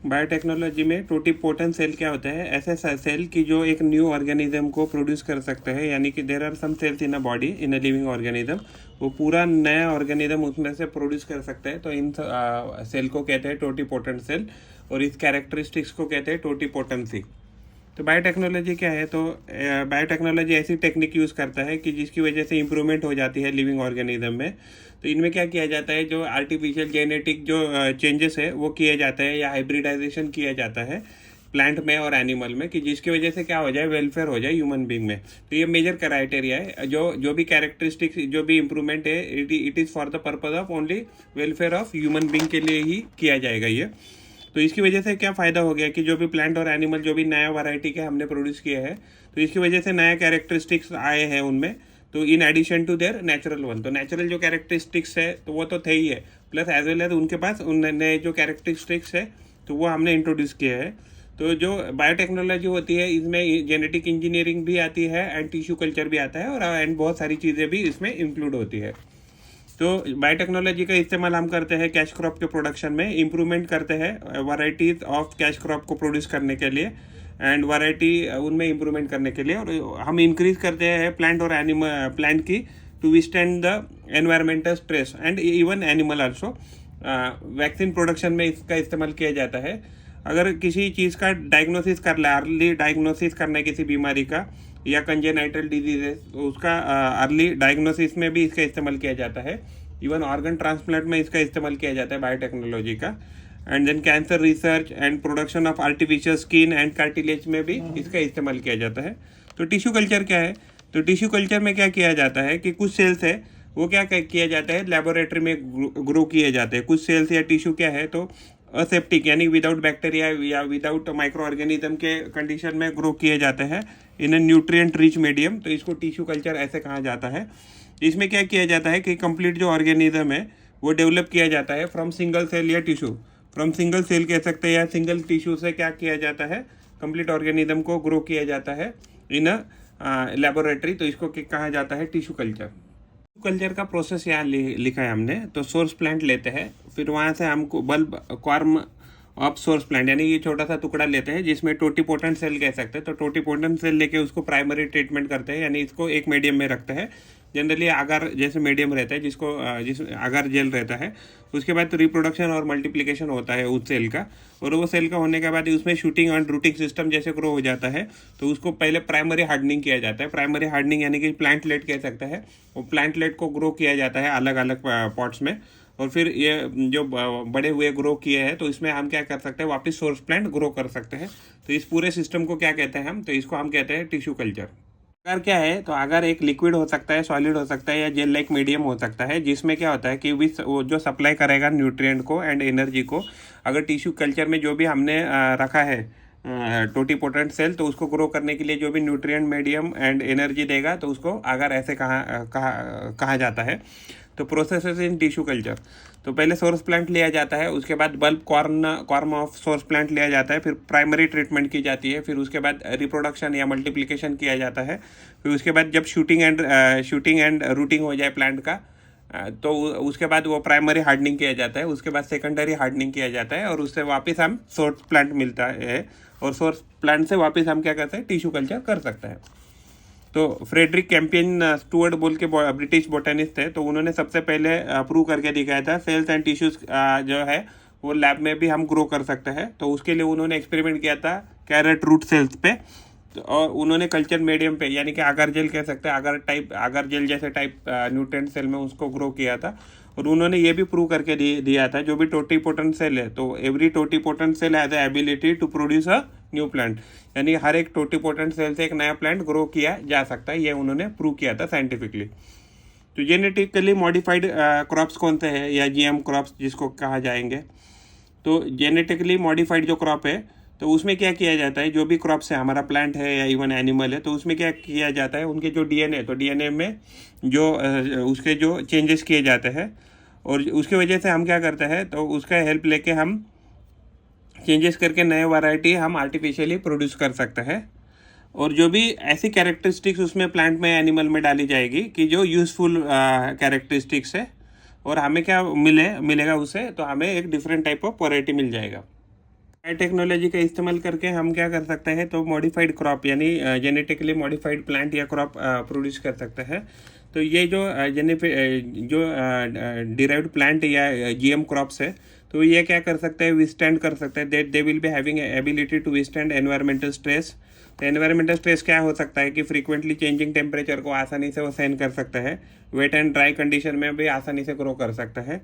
Biotechnology में totipotent cell क्या होता है? ऐसे सेल की जो एक न्यू ऑर्गेनिज्म को प्रोड्यूस कर सकता है, यानी कि there are some cells in a body in a living organism, वो पूरा नया ऑर्गेनिज्म उसमें से प्रोड्यूस कर सकता है। तो इन सेल को कहते हैं टोटीपोटेंट सेल, और इस कैरेक्टरिस्टिक्स को कहते हैं टोटीपोटेंसी। तो बायोटेक्नोलॉजी क्या है? तो बायोटेक्नोलॉजी ऐसी टेक्निक यूज़ करता है कि जिसकी वजह से इंप्रूवमेंट हो जाती है लिविंग ऑर्गेनिज्म में। तो इनमें क्या किया जाता है, जो आर्टिफिशियल जेनेटिक जो चेंजेस है वो किए जाते हैं, या हाइब्रिडाइजेशन किया जाता है प्लांट में और एनिमल में, कि जिसकी वजह से क्या हो जाए, वेलफेयर हो जाए ह्यूमन बींग में। तो ये मेजर क्राइटेरिया है। जो भी कैरेक्टरिस्टिक्स, जो भी इंप्रूवमेंट है, it is for the purpose of only welfare of human being के लिए ही किया जाएगा ये। तो इसकी वजह से क्या फ़ायदा हो गया कि जो भी प्लांट और एनिमल जो भी नया वैरायटी के हमने प्रोड्यूस किए हैं, तो इसकी वजह से नया कैरेक्टरिस्टिक्स आए हैं उनमें। तो in addition to their natural one, तो नेचुरल जो कैरेक्टरिस्टिक्स है तो वो तो थे ही है, प्लस एज वेल एज उनके पास उन नए जो कैरेक्टरिस्टिक्स है तो वो हमने इंट्रोड्यूस किए हैं। तो जो बायोटेक्नोलॉजी होती है, इसमें जेनेटिक इंजीनियरिंग भी आती है एंड टिश्यू कल्चर भी आता है, और एंड बहुत सारी चीज़ें भी इसमें इंक्लूड होती है। तो बायोटेक्नोलॉजी का इस्तेमाल हम करते हैं कैश क्रॉप के प्रोडक्शन में, इम्प्रूवमेंट करते हैं वैरायटीज ऑफ कैश क्रॉप को प्रोड्यूस करने के लिए, एंड वैरायटी उनमें इम्प्रूवमेंट करने के लिए, और हम इंक्रीज करते हैं प्लांट और एनिमल प्लांट की to withstand the environmental stress and even animal also. Vaccine production में इसका इस्तेमाल किया जाता है। अगर किसी चीज़ का डायग्नोसिस कर ले, अर्ली डायग्नोसिस करना है किसी बीमारी का या कंजेनाइटल डिजीजेस, तो उसका अर्ली डायग्नोसिस में भी इसका इस्तेमाल किया जाता है। इवन ऑर्गन ट्रांसप्लांट में इसका इस्तेमाल किया जाता है बायोटेक्नोलॉजी का। And then cancer research and production of artificial skin and cartilage में भी इसका इस्तेमाल किया जाता है। तो टिश्यू कल्चर क्या है? तो टिश्यू कल्चर में क्या किया जाता है कि कुछ सेल्स है वो क्या किया जाता है, लेबोरेटरी में ग्रो किए जाते हैं। कुछ सेल्स या टिश्यू क्या है, तो असेप्टिक यानी विदाउट बैक्टीरिया या विदाउट माइक्रो ऑर्गेनिज्म के कंडीशन में ग्रो किए जाते हैं इन ए न्यूट्रिएंट रिच मीडियम। तो इसको टिश्यू कल्चर ऐसे कहा जाता है। इसमें क्या किया जाता है कि कंप्लीट जो ऑर्गेनिज्म है वो डेवलप किया जाता है फ्रॉम सिंगल सेल या टिश्यू, फ्रॉम सिंगल सेल कह सकते हैं, या सिंगल टिश्यू से क्या किया जाता है, कंप्लीट ऑर्गेनिज्म को ग्रो किया जाता है इन अ लेबोरेटरी। तो इसको कहा जाता है टिश्यू कल्चर। कल्चर का प्रोसेस यहाँ लिखा है हमने। तो सोर्स प्लांट लेते हैं, फिर वहाँ से हमको bulb corm of source plant यानी ये छोटा सा टुकड़ा लेते हैं जिसमें टोटीपोटेंट सेल कह सकते हैं। तो टोटीपोटेंट सेल लेके उसको प्राइमरी ट्रीटमेंट करते हैं, यानी इसको एक मीडियम में रखते हैं। जनरली आगर जैसे मीडियम रहता है, जिस आगर जेल रहता है। उसके बाद तो रिप्रोडक्शन और मल्टीप्लिकेशन होता है उस सेल का, और वो सेल का होने के बाद उसमें शूटिंग एंड रूटिंग सिस्टम जैसे ग्रो हो जाता है। तो उसको पहले प्राइमरी हार्डनिंग किया जाता है। प्राइमरी हार्डनिंग यानी कि प्लांटलेट कह सकते हैं, वो प्लांटलेट को ग्रो किया जाता है अलग अलग पॉट्स में। और फिर ये जो बड़े हुए ग्रो किए हैं तो इसमें हम क्या कर सकते हैं, वापस सोर्स प्लांट ग्रो कर सकते हैं। तो इस पूरे सिस्टम को क्या कहते हैं हम, तो इसको हम कहते हैं टिश्यू कल्चर। अगर क्या है, तो अगर एक लिक्विड हो सकता है, सॉलिड हो सकता है, या जेल लाइक मीडियम हो सकता है, जिसमें क्या होता है कि वो जो सप्लाई करेगा न्यूट्रिएंट को एंड एनर्जी को। अगर टिश्यू कल्चर में जो भी हमने रखा है टोटीपोटेंट सेल, तो उसको ग्रो करने के लिए जो भी न्यूट्रिएंट मीडियम एंड एनर्जी देगा, तो उसको अगर ऐसे कहा जाता है। तो प्रोसेसेस इन टिश्यू कल्चर, तो पहले सोर्स प्लांट लिया जाता है, उसके बाद bulb corm of source plant लिया जाता है, फिर प्राइमरी ट्रीटमेंट की जाती है, फिर उसके बाद रिप्रोडक्शन या मल्टीप्लिकेशन किया जाता है। फिर उसके बाद जब शूटिंग एंड रूटिंग हो जाए प्लांट का, तो उसके बाद वो प्राइमरी हार्डनिंग किया जाता है। उसके बाद सेकेंडरी हार्डनिंग किया जाता है, और उससे वापस हम सोर्स प्लांट मिलता है, और सोर्स प्लांट से वापस हम क्या करते हैं, टिश्यू कल्चर कर सकते हैं। तो फ्रेडरिक कैंपियन स्टुअर्ट बोल के ब्रिटिश बोटेनिस्ट थे, तो उन्होंने सबसे पहले प्रूव करके दिखाया था सेल्स एंड टिश्यूज जो है वो लैब में भी हम ग्रो कर सकते हैं। तो उसके लिए उन्होंने एक्सपेरिमेंट किया था कैरेट रूट सेल्स पे, और उन्होंने कल्चर मीडियम पे यानी कि आगर जेल कह सकते हैं, आगर जेल जैसे टाइप न्यूट्रिएंट सेल में उसको ग्रो किया था। और उन्होंने ये भी प्रूव करके दिया था, जो भी टोटीपोटेंट सेल है, तो every totipotent cell has the ability to produce a new plant, यानी हर एक टोटीपोटेंट सेल से एक नया प्लांट ग्रो किया जा सकता है। ये उन्होंने प्रूव किया था साइंटिफिकली। तो जेनेटिकली मॉडिफाइड क्रॉप्स कौन से हैं, या जीएम क्रॉप्स जिसको कहा जाएंगे। तो जेनेटिकली मॉडिफाइड जो क्रॉप है, तो उसमें क्या किया जाता है, जो भी क्रॉप्स है, हमारा प्लांट है या इवन एनिमल है, तो उसमें क्या किया जाता है, उनके जो डीएनए, तो डीएनए में जो उसके जो चेंजेस किए जाते हैं, और उसकी वजह से हम क्या करते हैं, तो उसका हेल्प लेके हम चेंजेस करके नए वैरायटी हम आर्टिफिशियली प्रोड्यूस कर सकते हैं। और जो भी ऐसी कैरेक्टरिस्टिक्स उसमें प्लांट में एनिमल में डाली जाएगी कि जो यूज़फुल कैरेक्टरिस्टिक्स है, और हमें क्या मिलेगा उससे, तो हमें एक डिफरेंट टाइप ऑफ वैरायटी मिल जाएगा। टेक्नोलॉजी का इस्तेमाल करके हम क्या कर सकते हैं, तो मॉडिफाइड क्रॉप यानी जेनेटिकली मॉडिफाइड प्लांट या क्रॉप प्रोड्यूस कर सकते हैं। तो ये जो जो डिराइव्ड प्लांट या जीएम क्रॉप्स है, तो ये क्या कर सकते हैं, विस्टैंड कर सकते हैं, they will be having ability to withstand environmental stress. तो एनवायरमेंटल स्ट्रेस क्या हो सकता है कि फ्रीक्वेंटली चेंजिंग टेम्परेचर को आसानी से वो सहन कर सकता है, वेट एंड ड्राई कंडीशन में भी आसानी से ग्रो कर सकता है,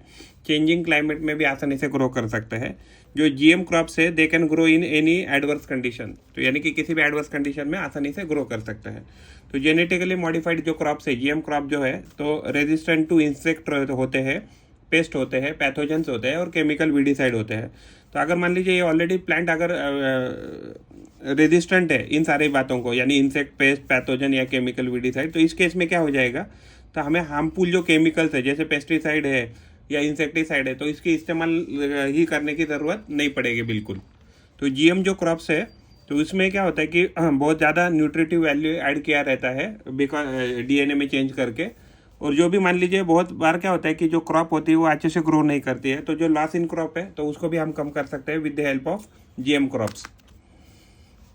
चेंजिंग क्लाइमेट में भी आसानी से ग्रो कर सकता है। जो जीएम क्रॉप्स है they can grow in any adverse condition, तो यानी कि किसी भी एडवर्स कंडीशन में आसानी से ग्रो कर सकता है। तो जेनेटिकली मॉडिफाइड जो क्रॉप्स है, जीएम क्रॉप जो है, तो रेजिस्टेंट टू इंसेक्ट होते हैं, पेस्ट होते हैं, पैथोजेंस होते हैं और केमिकल वीडिसाइड होते हैं। तो अगर मान लीजिए ये ऑलरेडी प्लांट अगर रेजिस्टेंट है इन सारी बातों को, यानी इंसेक्ट, पेस्ट, पैथोजन या केमिकल वीडिसाइड, तो इस केस में क्या हो जाएगा, तो हमें हार्मफुल जो केमिकल्स है जैसे पेस्टिसाइड है या इंसेक्टिसाइड है, तो इसकी इस्तेमाल ही करने की ज़रूरत नहीं पड़ेगी बिल्कुल। तो जीएम जो क्रॉप्स है, तो उसमें क्या होता है कि बहुत ज़्यादा न्यूट्रिटिव वैल्यू ऐड किया रहता है बिकॉज डीएनए में चेंज करके। और जो भी मान लीजिए बहुत बार क्या होता है कि जो क्रॉप होती है वो अच्छे से ग्रो नहीं करती है, तो जो लॉस इन क्रॉप है तो उसको भी हम कम कर सकते हैं with the help of GM crops.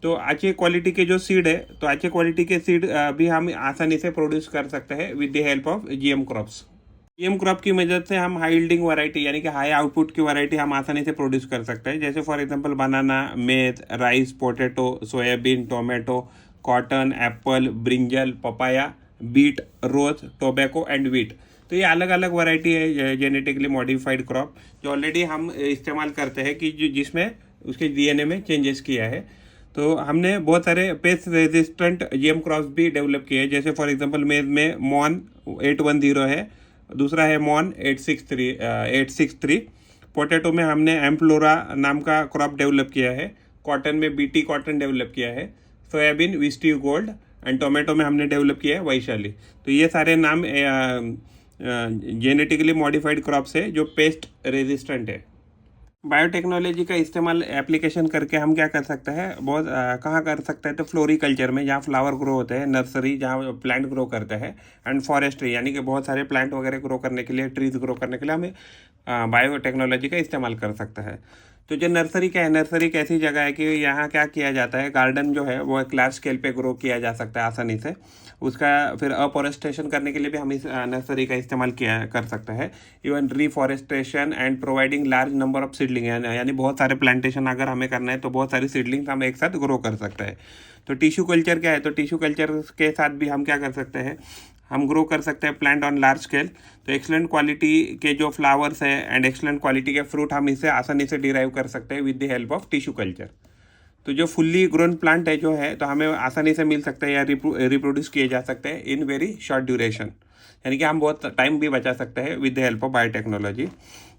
तो अच्छे क्वालिटी के जो सीड है, तो अच्छे क्वालिटी के सीड भी हम आसानी से प्रोड्यूस कर सकते हैं with the help of GM crops. GM crop की मदद से हम हाई यील्डिंग वैरायटी यानी कि हाई आउटपुट की वैरायटी हम आसानी से प्रोड्यूस कर सकते हैं, जैसे for example banana, maize, rice, potato, soybean, tomato, cotton, apple, brinjal, papaya, beet, rose, tobacco and wheat. तो ये अलग अलग वैरायटी है जेनेटिकली मॉडिफाइड क्रॉप जो ऑलरेडी हम इस्तेमाल करते हैं कि जिसमें उसके डीएनए में चेंजेस किया है। तो हमने बहुत सारे पेस्ट रेजिस्टेंट जीएम क्रॉप्स भी डेवलप किए हैं, जैसे फॉर एग्जांपल मेज में मॉन 810 है, दूसरा है मॉन 863। पोटैटो में हमने एम्प्लोरा नाम का क्रॉप डेवलप किया है, कॉटन में बीटी कॉटन डेवलप किया है, सोयाबीन विस्टी गोल्ड एंड टोमेटो में हमने डेवलप किया है वैशाली। तो ये सारे नाम जेनेटिकली मॉडिफाइड क्रॉप्स है जो पेस्ट रेजिस्टेंट है। बायोटेक्नोलॉजी का इस्तेमाल एप्लीकेशन करके हम क्या कर सकते हैं, बहुत कहाँ कर सकते हैं, तो फ्लोरिकल्चर में जहाँ फ्लावर ग्रो होते हैं, नर्सरी जहाँ प्लांट ग्रो करते हैं, एंड फॉरेस्ट्री यानी कि बहुत सारे प्लांट वगैरह ग्रो करने के लिए, ट्रीज ग्रो करने के लिए हमें बायोटेक्नोलॉजी का इस्तेमाल कर सकता है। तो जो नर्सरी क्या है, नर्सरी एक ऐसी जगह है कि यहाँ क्या किया जाता है, गार्डन जो है वो एक लार्ज स्केल पे ग्रो किया जा सकता है आसानी से। उसका फिर अफॉरेस्टेशन करने के लिए भी हम इस नर्सरी का इस्तेमाल किया कर सकते हैं। Even reforestation and providing large number of seedling, यानी बहुत सारे प्लांटेशन अगर हमें करना है तो बहुत सारी सीडलिंग्स हम एक साथ ग्रो कर सकते हैं। तो टिश्यू कल्चर क्या है, तो टिश्यू कल्चर के साथ भी हम क्या कर सकते हैं, हम ग्रो कर सकते हैं प्लांट ऑन लार्ज स्केल। तो एक्सलेंट क्वालिटी के जो फ्लावर्स है एंड एक्सलेंट क्वालिटी के फ्रूट हम इसे आसानी से डिराइव कर सकते हैं with the help of tissue culture. तो जो फुल्ली ग्रोन प्लांट है जो है, तो हमें आसानी से मिल सकता है या रिप्रोड्यूस किए जा सकते हैं इन वेरी शॉर्ट ड्यूरेशन, यानी कि हम बहुत टाइम भी बचा सकते हैं with the help of biotechnology.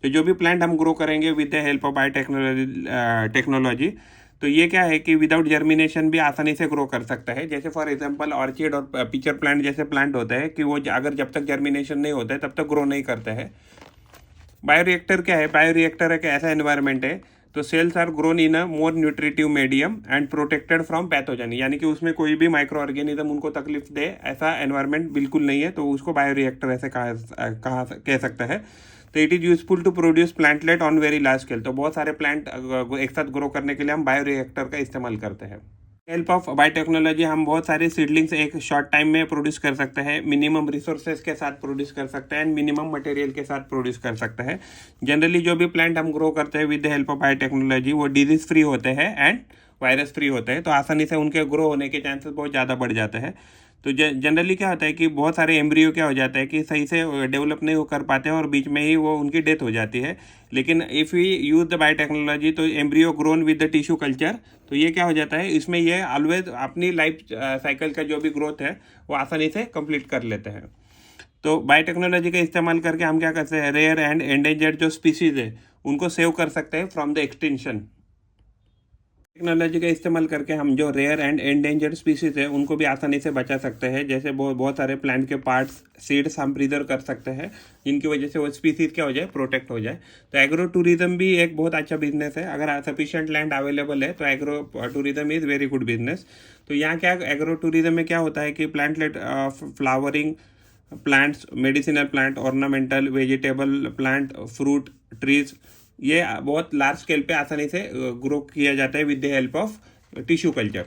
तो जो भी प्लांट हम ग्रो करेंगे with the help of biotechnology, तो ये क्या है कि विदाउट जर्मिनेशन भी आसानी से ग्रो कर सकता है। जैसे फॉर एग्जांपल ऑर्चिड और पिचर प्लांट जैसे प्लांट होते हैं कि वो अगर जब तक जर्मिनेशन नहीं होता है तब तक ग्रो नहीं करते हैं। बायोरिएक्टर क्या है, बायोरिएक्टर एक ऐसा एनवायरनमेंट है, तो cells are grown in a more nutritive medium and protected from pathogen, यानी कि उसमें कोई भी माइक्रो ऑर्गेनिज्म उनको तकलीफ दे ऐसा एनवायरनमेंट बिल्कुल नहीं है, तो उसको बायोरिएक्टर ऐसे कह सकते हैं। तो it is useful to produce plantlet on very large scale, तो बहुत सारे प्लांट एक साथ ग्रो करने के लिए हम बायोरिएक्टर का इस्तेमाल करते हैं। हेल्प ऑफ बायोटेक्नोलॉजी हम बहुत सारे सीडलिंग्स एक शॉर्ट टाइम में प्रोड्यूस कर सकते हैं, मिनिमम रिसोर्सेज के साथ प्रोड्यूस कर सकते हैं एंड मिनिमम मटेरियल के साथ प्रोड्यूस कर सकते हैं। जनरली जो भी प्लांट हम ग्रो करते हैं with the help of biotechnology वो डिजीज फ्री होते हैं एंड वायरस फ्री होते हैं, तो आसानी से उनके ग्रो होने के चांसेस बहुत ज़्यादा बढ़ जाते हैं। तो जनरली क्या होता है कि बहुत सारे एम्ब्रियो क्या हो जाता है कि सही से डेवलप नहीं कर पाते हैं और बीच में ही वो उनकी डेथ हो जाती है। लेकिन if we use the biotechnology, तो embryo grown with the tissue culture, तो ये क्या हो जाता है, इसमें ये ऑलवेज अपनी लाइफ साइकिल का जो भी ग्रोथ है वो आसानी से कंप्लीट कर लेते हैं। तो बायोटेक्नोलॉजी का इस्तेमाल करके हम क्या करते हैं, रेयर एंड एंडेंजर्ड जो स्पीसीज है उनको सेव कर सकते हैं फ्रॉम द एक्सटिंक्शन। टेक्नोलॉजी का इस्तेमाल करके हम जो रेयर एंड एंडेंजर्ड स्पीसीज है उनको भी आसानी से बचा सकते हैं, जैसे बहुत सारे प्लांट के पार्ट्स, सीड्स हम प्रिजर्व कर सकते हैं जिनकी वजह से वो स्पीसीज क्या हो जाए, प्रोटेक्ट हो जाए। तो एग्रो टूरिज्म भी एक बहुत अच्छा बिजनेस है, अगर सफिशिएंट लैंड अवेलेबल है तो agro tourism is very good business. तो यहाँ क्या एग्रो टूरिज्म में क्या होता है कि plantlet flowering plants, medicinal plant, ornamental, vegetable plant, fruit trees, ये बहुत लार्ज स्केल पे आसानी से ग्रो किया जाता है with the help of tissue culture.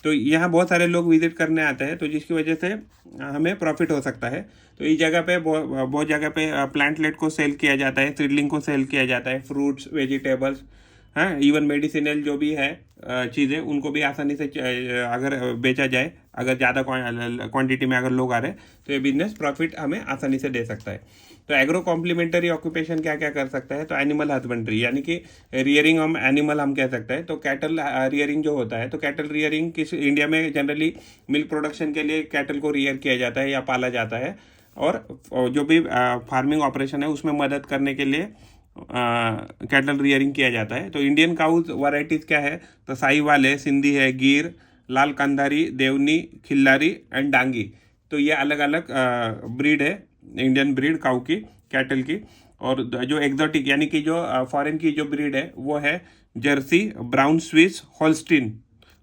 तो यहाँ बहुत सारे लोग विजिट करने आते हैं, तो जिसकी वजह से हमें प्रॉफिट हो सकता है। तो इस जगह पे बहुत जगह पे प्लांटलेट को सेल किया जाता है, सीडलिंग को सेल किया जाता है, फ्रूट्स, वेजिटेबल्स, हाँ, इवन मेडिसिनल जो भी है चीज़ें, उनको भी आसानी से अगर बेचा जाए, अगर ज़्यादा क्वांटिटी में अगर लोग आ रहे हैं, तो ये बिजनेस प्रॉफिट हमें आसानी से दे सकता है। तो एग्रो कॉम्प्लीमेंट्री ऑक्यूपेशन क्या क्या कर सकता है, तो एनिमल हस्बेंड्री यानी कि रियरिंग हम एनिमल हम कह सकते हैं। तो कैटल रियरिंग जो होता है, तो कैटल रियरिंग किस इंडिया में जनरली मिल्क प्रोडक्शन के लिए कैटल को रियर किया जाता है या पाला जाता है, और जो भी फार्मिंग ऑपरेशन है उसमें मदद करने के लिए कैटल रियरिंग किया जाता है। तो इंडियन काउज वैरायटीज क्या है, तो साहिवाल है, सिंधी है, गिर, लाल कंधारी, देवनी, खिल्लारी एंड डांगी। तो ये अलग अलग ब्रीड है, इंडियन ब्रीड काउ की, कैटल की। और जो एग्जॉटिक यानी कि जो फॉरेन की जो ब्रीड है वो है Jersey, brown Swiss, Holstein.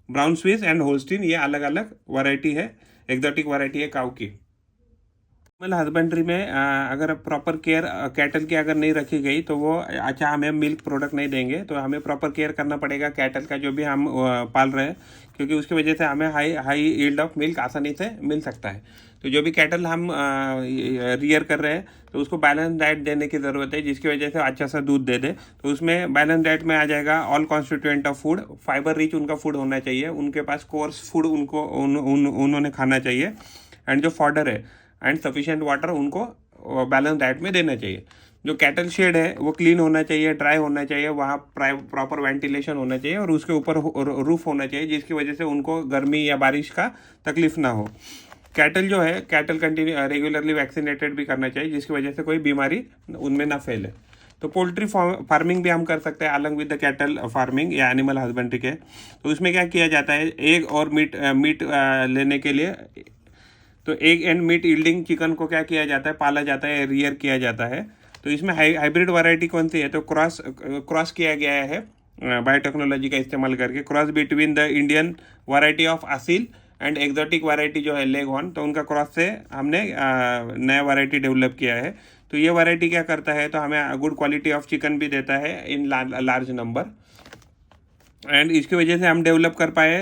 Brown Swiss and Holstein ये अलग अलग वैरायटी है, एग्जॉटिक वैरायटी है काउ की। एनिमल हस्बेंड्री में अगर प्रॉपर केयर कैटल की अगर नहीं रखी गई तो वो अच्छा हमें मिल्क प्रोडक्ट नहीं देंगे। तो हमें प्रॉपर केयर करना पड़ेगा कैटल का जो भी हम पाल रहे हैं, क्योंकि उसकी वजह से हमें हाई यील्ड ऑफ मिल्क आसानी से मिल सकता है। तो जो भी कैटल हम रियर कर रहे हैं तो उसको बैलेंस डाइट देने की ज़रूरत है, जिसकी वजह से अच्छा सा दूध दे दे। तो उसमें बैलेंस डाइट में आ जाएगा all constituent of food, fibre rich उनका फूड होना चाहिए, उनके पास कोर्स फूड उन्होंने खाना चाहिए, एंड जो फॉडर है एंड सफिशिएंट वाटर उनको बैलेंस डाइट में देना चाहिए। जो कैटल शेड है वो क्लीन होना चाहिए, ड्राई होना चाहिए, वहाँ प्रॉपर वेंटिलेशन होना चाहिए, और उसके ऊपर रूफ होना चाहिए, जिसकी वजह से उनको गर्मी या बारिश का तकलीफ ना हो। कैटल जो है, कैटल कंटिन्यू रेगुलरली वैक्सीनेटेड भी करना चाहिए, जिसकी वजह से कोई बीमारी उनमें ना फैले। तो पोल्ट्री फार्मिंग भी हम कर सकते हैं अलग विद द कैटल फार्मिंग या एनिमल हस्बेंड्री के। तो उसमें क्या किया जाता है, एग और मीट लेने के लिए, तो egg and meat yielding chicken को क्या किया जाता है, पाला जाता है, रियर किया जाता है। तो इसमें हाइब्रिड वैरायटी कौन सी है, तो क्रॉस किया गया है बायोटेक्नोलॉजी का इस्तेमाल करके, cross between the Indian variety of Aseel and exotic variety जो है लेग हॉर्न। तो उनका क्रॉस से हमने नया वैरायटी डेवलप किया है। तो ये वैरायटी क्या करता है, तो हमें गुड क्वालिटी ऑफ चिकन भी देता है इन लार्ज नंबर, एंड इसकी वजह से हम डेवलप कर पाए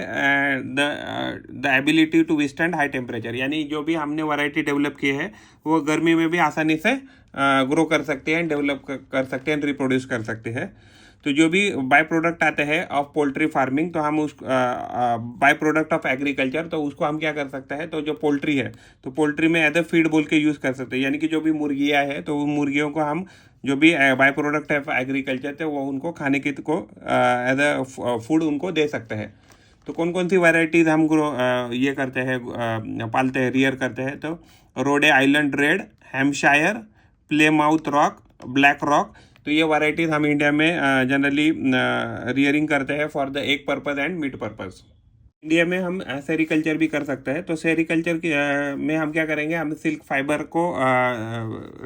the ability to withstand high temperature. यानी जो भी हमने वैरायटी डेवलप की है वो गर्मी में भी आसानी से ग्रो कर सकते हैं, डेवलप कर सकते हैं, रिप्रोड्यूस कर सकते हैं। तो जो भी बाय प्रोडक्ट आते हैं ऑफ पोल्ट्री फार्मिंग, तो हम उस बाय प्रोडक्ट ऑफ एग्रीकल्चर, तो उसको हम क्या कर सकते हैं, तो जो पोल्ट्री है तो पोल्ट्री में एज ए फीड बोल के यूज़ कर सकते हैं। यानी कि जो भी मुर्गियाँ है तो वो मुर्गियों को हम जो भी बाय प्रोडक्ट है एग्रीकल्चर थे वो उनको खाने की को एज ए फूड उनको दे सकते हैं। तो कौन कौन सी वैरायटीज़ हम ये करते हैं, पालते हैं, रियर करते हैं, तो Rhode Island red, Hampshire, Plymouth rock, black rock. तो ये वैरायटीज़ हम इंडिया में जनरली रियरिंग करते हैं for the egg purpose and meat purpose. India में हम सेरिकल्चर भी कर सकते हैं। तो सेरिकल्चर में हम क्या करेंगे, हम सिल्क फाइबर को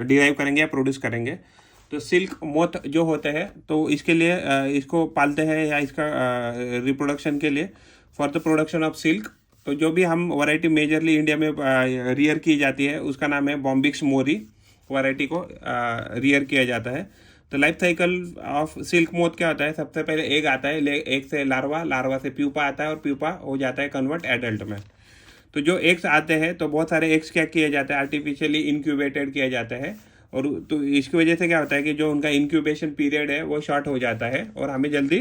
डिराइव करेंगे या प्रोड्यूस करेंगे। तो सिल्क मोथ जो होते हैं तो इसके लिए इसको पालते हैं या इसका रिप्रोडक्शन के लिए for the production of silk. तो जो भी हम वैरायटी मेजरली इंडिया में रियर की जाती है उसका नाम है बॉम्बिक्स मोरी, वैरायटी को रियर किया जाता है। तो life cycle of silk moth क्या होता है, सबसे पहले एग आता है, एग से लार्वा, लार्वा से प्यूपा आता है, और प्यूपा हो जाता है कन्वर्ट एडल्ट में। तो जो एग्स आते हैं तो बहुत सारे एग्स क्या किया जाता है, आर्टिफिशियली इंक्यूबेटेड किया जाता है, और तो इसकी वजह से क्या होता है कि जो उनका इंक्यूबेशन पीरियड है वो शॉर्ट हो जाता है और हमें जल्दी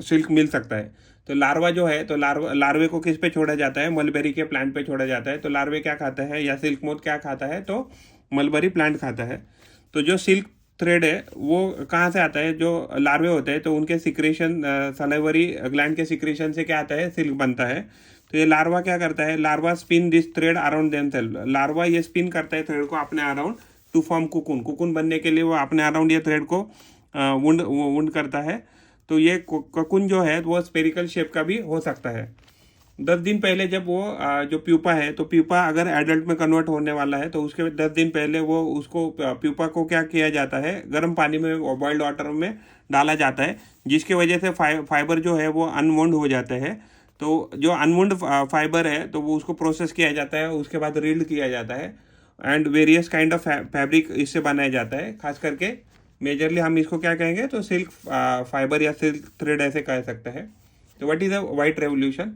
सिल्क मिल सकता है। तो लार्वा जो है, तो लार्वे को किस पे छोड़ा जाता है, मलबेरी के प्लांट पे छोड़ा जाता है। तो लार्वे क्या खाता है या सिल्क मोथ क्या खाता है, तो मलबेरी प्लांट खाता है। तो जो सिल्क थ्रेड है वो कहाँ से आता है, जो लार्वे होते हैं तो उनके सिक्रेशन, सलाइवरी ग्लैंड के सिक्रेशन से क्या आता है, सिल्क बनता है। तो ये लार्वा क्या करता है, larva spin this thread around themselves. Larva ये स्पिन करता है थ्रेड को अपने around to form cocoon. Cocoon बनने के लिए वो अपने अराउंड ये थ्रेड को वुंड करता है। तो ये कुकुन जो है वो स्पेरिकल शेप का भी हो सकता है। 10 दिन पहले जब वो जो प्यूपा है, तो प्यूपा अगर एडल्ट में कन्वर्ट होने वाला है तो उसके 10 दिन पहले वो उसको प्यूपा को क्या किया जाता है, गर्म पानी में बॉइल्ड वाटर में डाला जाता है, जिसकी वजह से फाइबर जो है वो अनवुंड हो जाते हैं। तो जो अनवुंड फाइबर है तो वो उसको प्रोसेस किया जाता है, उसके बाद रील्ड किया जाता है, and various kind of fabric इससे बनाया जाता है, खास करके मेजरली हम इसको क्या कहेंगे, तो सिल्क फाइबर या सिल्क थ्रेड ऐसे कह सकते हैं। तो what is the white revolution?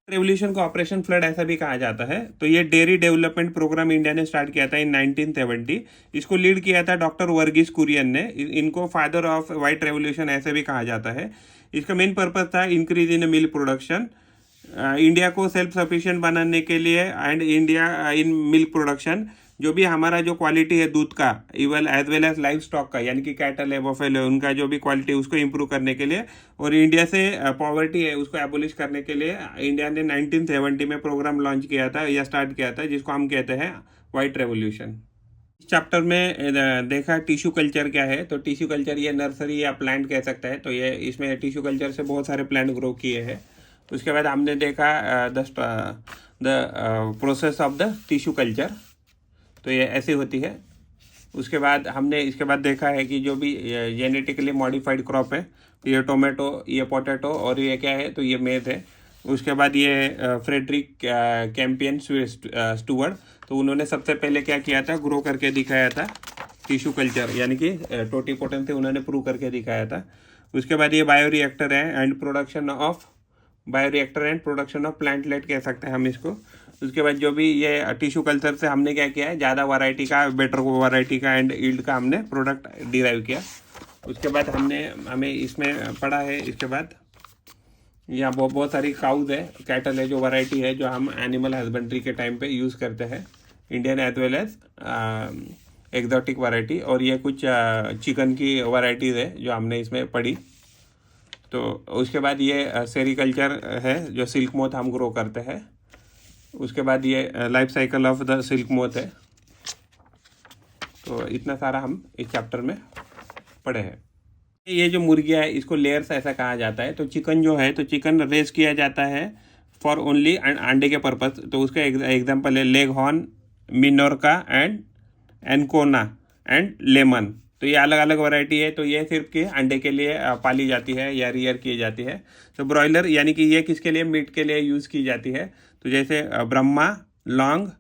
Revolution को ऑपरेशन फ्लड ऐसा भी कहा जाता है। तो ये डेयरी डेवलपमेंट प्रोग्राम इंडिया ने स्टार्ट किया था इन 1970। इसको लीड किया था डॉक्टर वर्गीस कुरियन ने। इनको फादर ऑफ व्हाइट रेवोल्यूशन ऐसे भी कहा जाता है। इसका मेन पर्पज था increase in milk production, India को सेल्फ सफिशिएंट बनाने के लिए, and India in milk production, जो भी हमारा जो क्वालिटी है दूध का, even as well as livestock का, यानी कि कैटल है, बफेलो है, उनका जो भी क्वालिटी उसको इम्प्रूव करने के लिए, और इंडिया से पॉवर्टी है उसको एबोलिश करने के लिए इंडिया ने 1970 में प्रोग्राम लॉन्च किया था या स्टार्ट किया था, जिसको हम कहते हैं व्हाइट रेवोल्यूशन। इस चैप्टर में देखा टिश्यू कल्चर क्या है। तो टिश्यू कल्चर ये नर्सरी या प्लांट कह सकते हैं। तो ये इसमें टिश्यू कल्चर से बहुत सारे प्लांट ग्रो किए हैं। उसके बाद हमने देखा the process of the tissue culture, तो ये ऐसी होती है। उसके बाद हमने इसके बाद देखा है कि जो भी जेनेटिकली मॉडिफाइड क्रॉप है, ये टोमेटो, ये पोटैटो और ये क्या है, तो ये मेज है। उसके बाद ये फ्रेडरिक कैंपियन स्टुअर्ट, तो उन्होंने सबसे पहले क्या किया था, ग्रो करके दिखाया था टिश्यू कल्चर, यानी कि टोटिपोटेंट से उन्होंने प्रूव करके दिखाया था। उसके बाद ये बायोरिएक्टर है एंड प्रोडक्शन ऑफ प्लांटलेट कह सकते हैं हम इसको। उसके बाद जो भी ये टिश्यू कल्चर से हमने क्या किया है, ज़्यादा वैरायटी का, बेटर वैरायटी का एंड ईल्ड का हमने प्रोडक्ट डिराइव किया। उसके बाद हमें इसमें पढ़ा है। इसके बाद यहाँ बहुत सारी काउज है, कैटल है, जो वैरायटी है जो हम एनिमल हस्बेंड्री के टाइम पे यूज़ करते हैं, Indian as well as exotic variety. और ये कुछ चिकन की वैरायटीज़ है जो हमने इसमें पढ़ी। तो उसके बाद ये सेरिकल्चर है, जो सिल्क मोथ हम ग्रो करते हैं। उसके बाद ये life cycle of the silk moth है। तो इतना सारा हम इस चैप्टर में पढ़े हैं। ये जो मुर्गियाँ है इसको लेयर्स ऐसा कहा जाता है। तो चिकन जो है, तो चिकन रेस किया जाता है फॉर ओनली अंडे के पर्पस। तो उसका एग्जांपल है leghorn, Minorca and Ancona and lemon. तो ये अलग अलग वैरायटी है। तो ये सिर्फ के अंडे के लिए पाली जाती है या रियर की जाती है। तो ब्रॉयलर यानी कि ये किसके लिए, मीट के लिए यूज़ की जाती है। तो जैसे ब्रह्मा, लॉन्ग,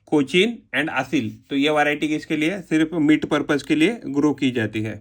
कोचिन एंड असील, तो ये वैरायटी किसके लिए, सिर्फ मीट पर्पज़ के लिए ग्रो की जाती है।